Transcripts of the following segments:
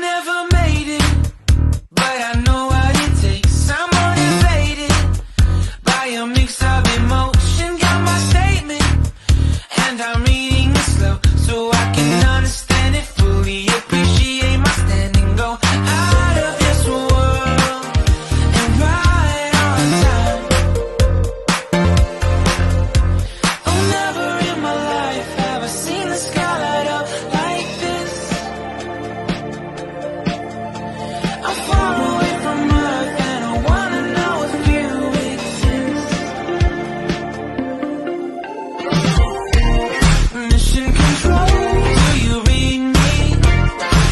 never made it, but I know what it takes. I'm motivated by a mix of emotion. Got my statement, and I'm reading it slow so I can understand it fully. Appreciate my standing, go out of this world and right on time. Oh, never in my life have I seen the sky light up like this. I'm far away from Earth and I wanna know if you exist. Mission control, do you read me?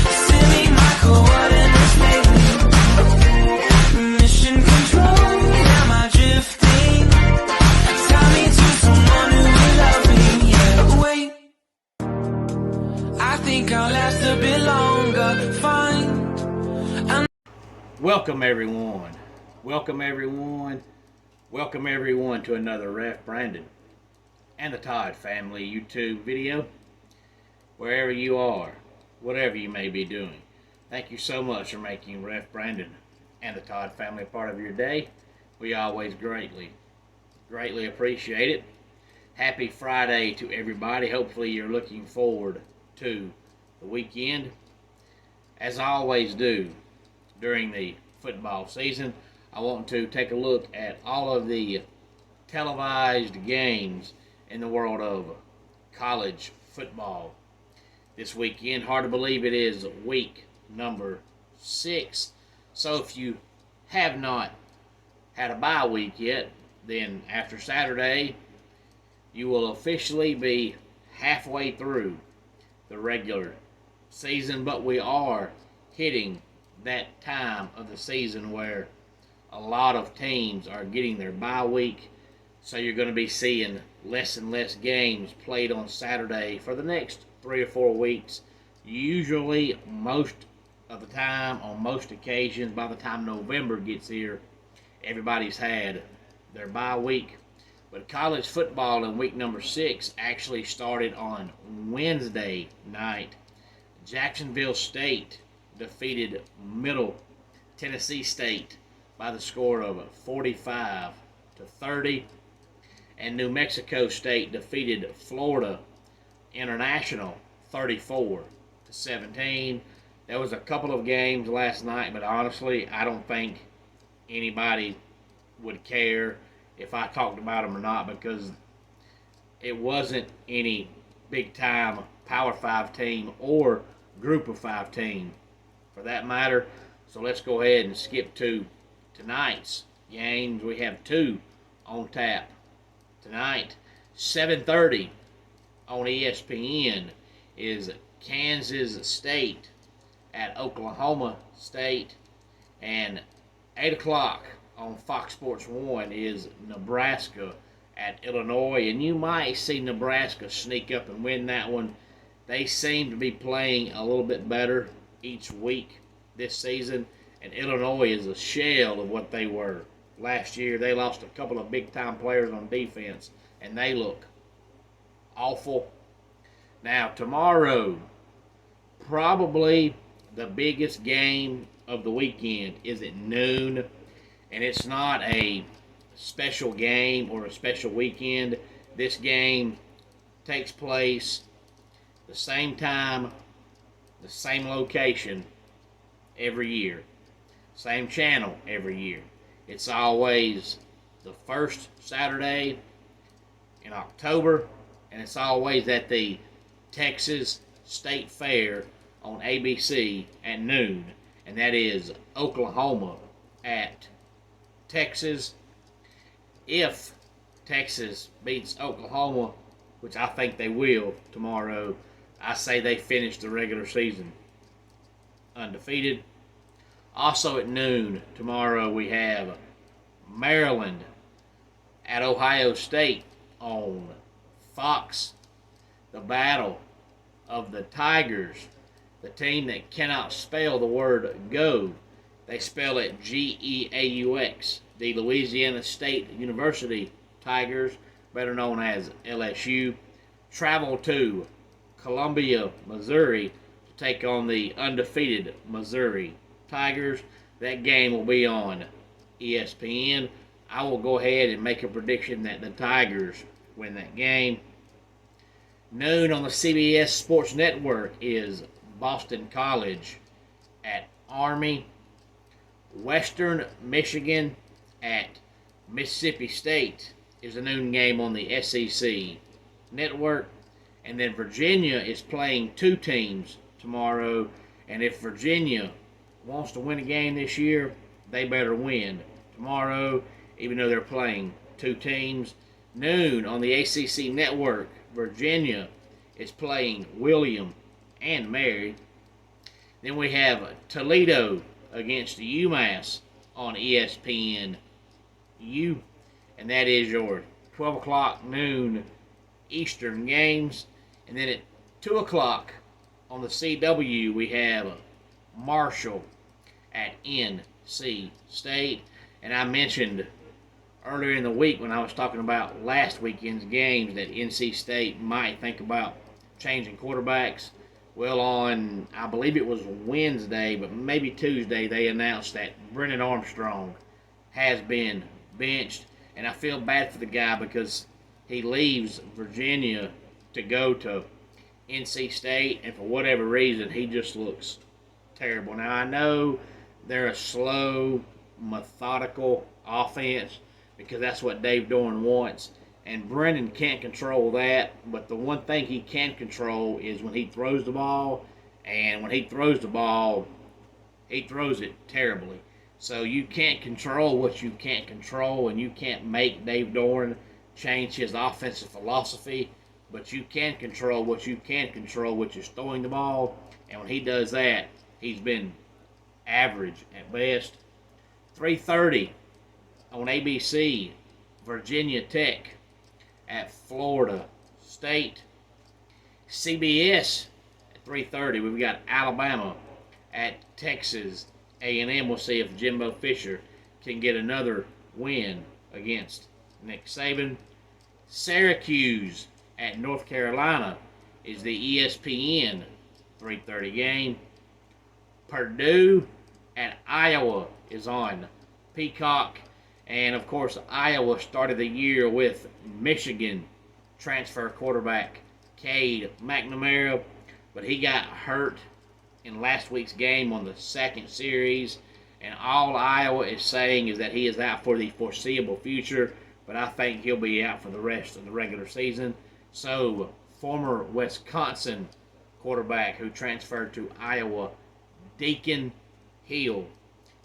Send me my coordinates lately. Mission control, am I drifting? Tie me to someone who will love me, yeah. Wait, I think I'll last a bit longer. Fine. Welcome everyone. Welcome everyone. Welcome everyone to another Ref Brandon and the Todd family YouTube video. Wherever you are, whatever you may be doing, thank you so much for making Ref Brandon and the Todd family a part of your day. We always greatly appreciate it. Happy Friday to everybody. Hopefully you're looking forward to the weekend. As I always do during the football season, I want to take a look at all of the televised games in the world of college football this weekend. Hard to believe it is week number 6. So if you have not had a bye week yet, then after Saturday, you will officially be halfway through the regular season. But we are hitting that time of the season where a lot of teams are getting their bye week, so you're going to be seeing less and less games played on Saturday for the next 3 or 4 weeks. Usually, most of the time, on most occasions, by the time November gets here, everybody's had their bye week. But college football in week number 6 actually started on Wednesday night. Jacksonville State defeated Middle Tennessee State by the score of 45-30, and New Mexico State defeated Florida International 34-17. There was a couple of games last night, but honestly, I don't think anybody would care if I talked about them or not, because it wasn't any big-time Power 5 team or Group of 5 team for that matter. So let's go ahead and skip to tonight's games. We have 2 on tap tonight. 7:30 on ESPN is Kansas State at Oklahoma State, and 8 o'clock on Fox Sports 1 is Nebraska at Illinois, and you might see Nebraska sneak up and win that one. They seem to be playing a little bit better each week this season, and Illinois is a shell of what they were last year. They lost a couple of big-time players on defense, and they look awful. Now, tomorrow, probably the biggest game of the weekend is at noon, and it's not a special game or a special weekend. This game takes place the same time, the same location every year, same channel every year. It's always the first Saturday in October, and it's always at the Texas State Fair on ABC at noon, and that is Oklahoma at Texas. If Texas beats Oklahoma, which I think they will tomorrow, I say they finish the regular season undefeated. Also at noon tomorrow we have Maryland at Ohio State on Fox. The battle of the Tigers, the team that cannot spell the word go. They spell it Geaux. The Louisiana State University Tigers, better known as LSU, travel to Columbia, Missouri to take on the undefeated Missouri Tigers. That game will be on ESPN. I will go ahead and make a prediction that the Tigers win that game. Noon on the CBS Sports Network is Boston College at Army. Western Michigan at Mississippi State is a noon game on the SEC Network. And then Virginia is playing two teams tomorrow. And if Virginia wants to win a game this year, they better win tomorrow, even though they're playing two teams. Noon on the ACC Network, Virginia is playing William and Mary. Then we have Toledo against UMass on ESPN U, and that is your 12 o'clock noon Eastern games. And then at 2 o'clock on the CW, we have Marshall at NC State. And I mentioned earlier in the week when I was talking about last weekend's games that NC State might think about changing quarterbacks. Well, on, I believe it was Wednesday, but maybe Tuesday, they announced that Brennan Armstrong has been benched. And I feel bad for the guy because he leaves Virginia to go to NC State, and for whatever reason, he just looks terrible. Now, I know they're a slow, methodical offense because that's what Dave Doeren wants. And Brennan can't control that, but the one thing he can control is when he throws the ball. And when he throws the ball, he throws it terribly. So you can't control what you can't control, and you can't make Dave Doeren change his offensive philosophy. But you can control what you can control, which is throwing the ball. And when he does that, he's been average at best. 3:30 on ABC, Virginia Tech at Florida State. CBS at 3:30, we've got Alabama at Texas A&M. We'll see if Jimbo Fisher can get another win against Nick Saban. Syracuse at North Carolina is the ESPN 3:30 game. Purdue at Iowa is on Peacock. And, of course, Iowa started the year with Michigan transfer quarterback Cade McNamara, but he got hurt in last week's game on the second series. And all Iowa is saying is that he is out for the foreseeable future, but I think he'll be out for the rest of the regular season. So, former Wisconsin quarterback who transferred to Iowa, Deacon Hill,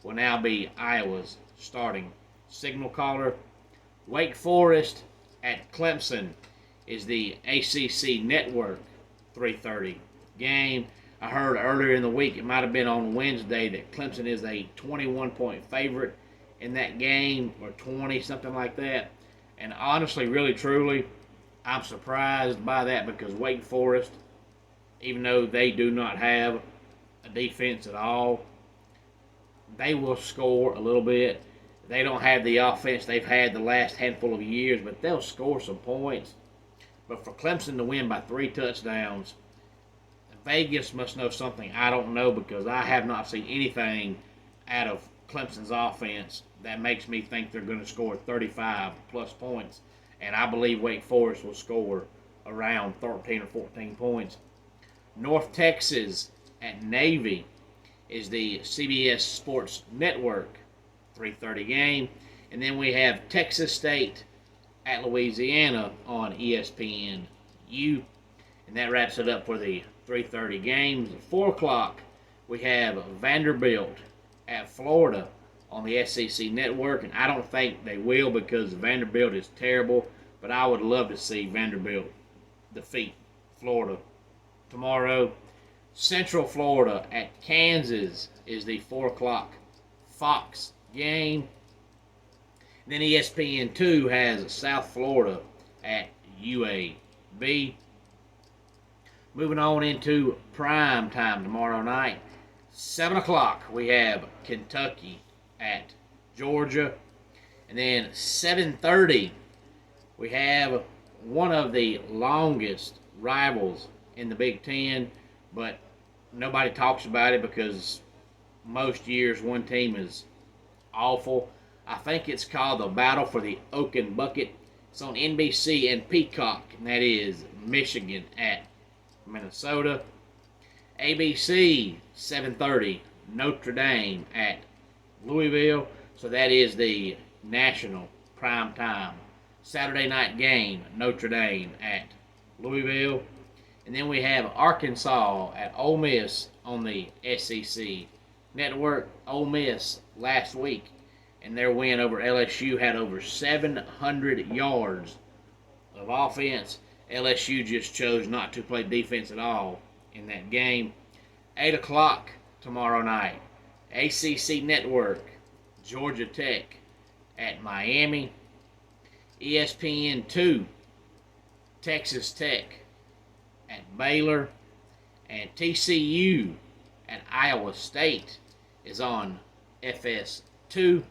will now be Iowa's starting signal caller. Wake Forest at Clemson is the ACC Network 3:30 game. I heard earlier in the week, it might have been on Wednesday, that Clemson is a 21-point favorite in that game, or 20, something like that. And honestly, really, truly, I'm surprised by that because Wake Forest, even though they do not have a defense at all, they will score a little bit. They don't have the offense they've had the last handful of years, but they'll score some points. But for Clemson to win by 3 touchdowns, Vegas must know something I don't know because I have not seen anything out of Clemson's offense that makes me think they're going to score 35-plus points. And I believe Wake Forest will score around 13 or 14 points. North Texas at Navy is the CBS Sports Network 3:30 game. And then we have Texas State at Louisiana on ESPN U. And that wraps it up for the 3:30 games. At 4 o'clock, we have Vanderbilt at Florida on the SEC Network. And I don't think they will because Vanderbilt is terrible. But I would love to see Vanderbilt defeat Florida tomorrow. Central Florida at Kansas is the 4 o'clock Fox game. Then ESPN2 has South Florida at UAB. Moving on into prime time tomorrow night. 7 o'clock, we have Kentucky at Georgia. And then 7:30, we have one of the longest rivals in the Big Ten, but nobody talks about it because most years one team is awful. I think it's called the Battle for the Oaken Bucket. It's on NBC and Peacock, and that is Michigan at Minnesota. ABC 7:30, Notre Dame at Louisville. So that is the national prime time Saturday night game. Notre Dame at Louisville, and then we have Arkansas at Ole Miss on the SEC network. Ole Miss last week, and their win over LSU had over 700 yards of offense. LSU just chose not to play defense at all in that game. 8 o'clock tomorrow night, ACC Network, Georgia Tech at Miami. ESPN2, Texas Tech at Baylor. And TCU at Iowa State is on FS2.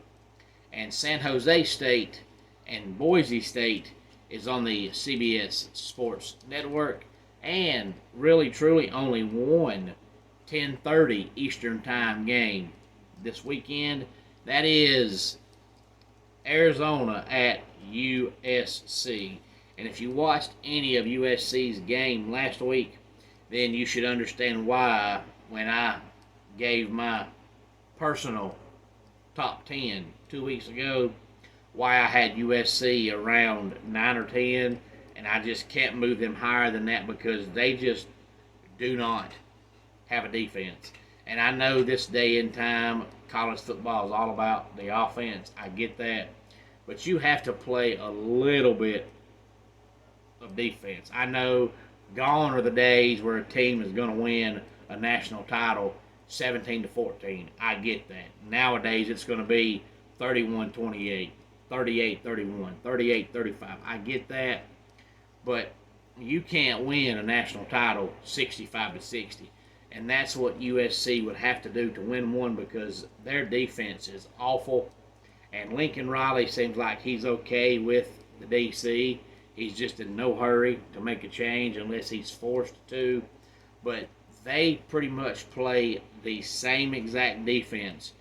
And San Jose State and Boise State is on the CBS Sports Network. And really, truly, only one 10:30 Eastern Time game this weekend. That is Arizona at USC. And if you watched any of USC's game last week, then you should understand why when I gave my personal top 10 2 weeks ago, why I had USC around 9 or 10, and I just can't move them higher than that because they just do not have a defense. And I know this day and time, college football is all about the offense. I get that. But you have to play a little bit of defense. I know gone are the days where a team is going to win a national title 17-14. I get that. Nowadays it's going to be 31-28, 38-31, 38-35. I get that. But you can't win a national title 65-60. And that's what USC would have to do to win one because their defense is awful. And Lincoln Riley seems like he's okay with the DC. He's just in no hurry to make a change unless he's forced to. But they pretty much play the same exact defense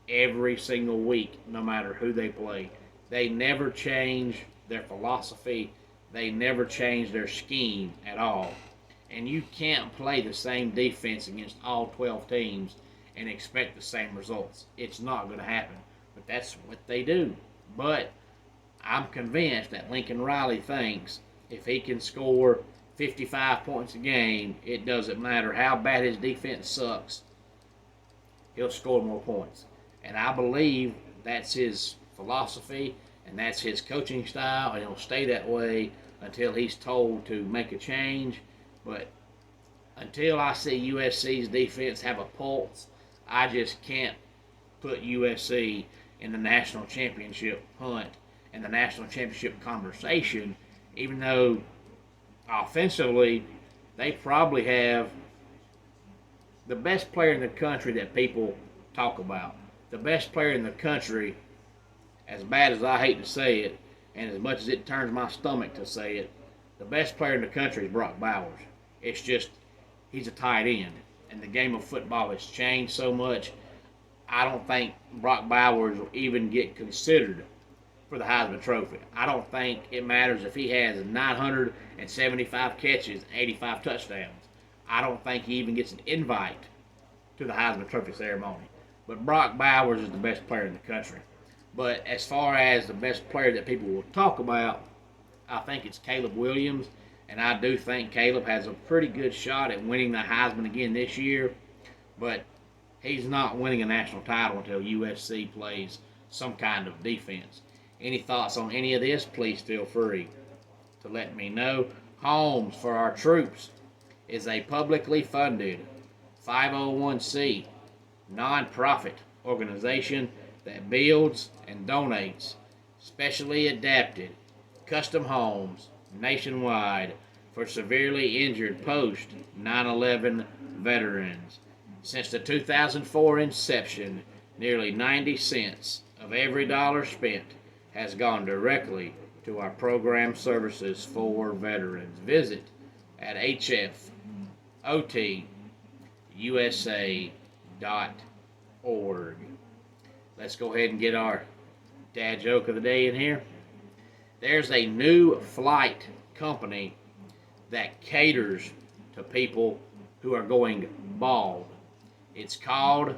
every single week, no matter who they play. They never change their philosophy. They never change their scheme at all. And you can't play the same defense against all 12 teams and expect the same results. It's not going to happen. But that's what they do. But I'm convinced that Lincoln Riley thinks if he can score 55 points a game, it doesn't matter how bad his defense sucks, he'll score more points. And I believe that's his philosophy and that's his coaching style, and he'll stay that way until he's told to make a change. But until I see USC's defense have a pulse, I just can't put USC in the national championship hunt and the national championship conversation, even though offensively they probably have the best player in the country that people talk about. The best player in the country, as bad as I hate to say it, and as much as it turns my stomach to say it, the best player in the country is Brock Bowers. It's just, he's a tight end. And the game of football has changed so much, I don't think Brock Bowers will even get considered for the Heisman Trophy. I don't think it matters if he has 975 catches, 85 touchdowns. I don't think he even gets an invite to the Heisman Trophy ceremony. But Brock Bowers is the best player in the country. But as far as the best player that people will talk about, I think it's Caleb Williams. And I do think Caleb has a pretty good shot at winning the Heisman again this year. But he's not winning a national title until USC plays some kind of defense. Any thoughts on any of this, please feel free to let me know. Homes for Our Troops is a publicly funded 501c nonprofit organization that builds and donates specially adapted custom homes nationwide for severely injured post 9/11 veterans. Since the 2004 inception, nearly 90 cents of every dollar spent has gone directly to our program services for veterans. Visit at hfotusa.org USA.org. Let's go ahead and get our dad joke of the day in here. There's a new flight company that caters to people who are going bald. It's called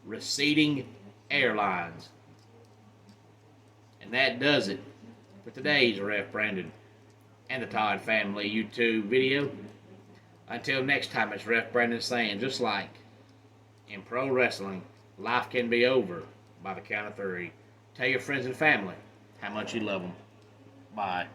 Receding Airlines. And that does it for today's Ref Brandon and the Todd Family YouTube video. Until next time, it's Ref Brandon saying, just like in pro wrestling, life can be over by the count of 3. Tell your friends and family how much you love them. Bye.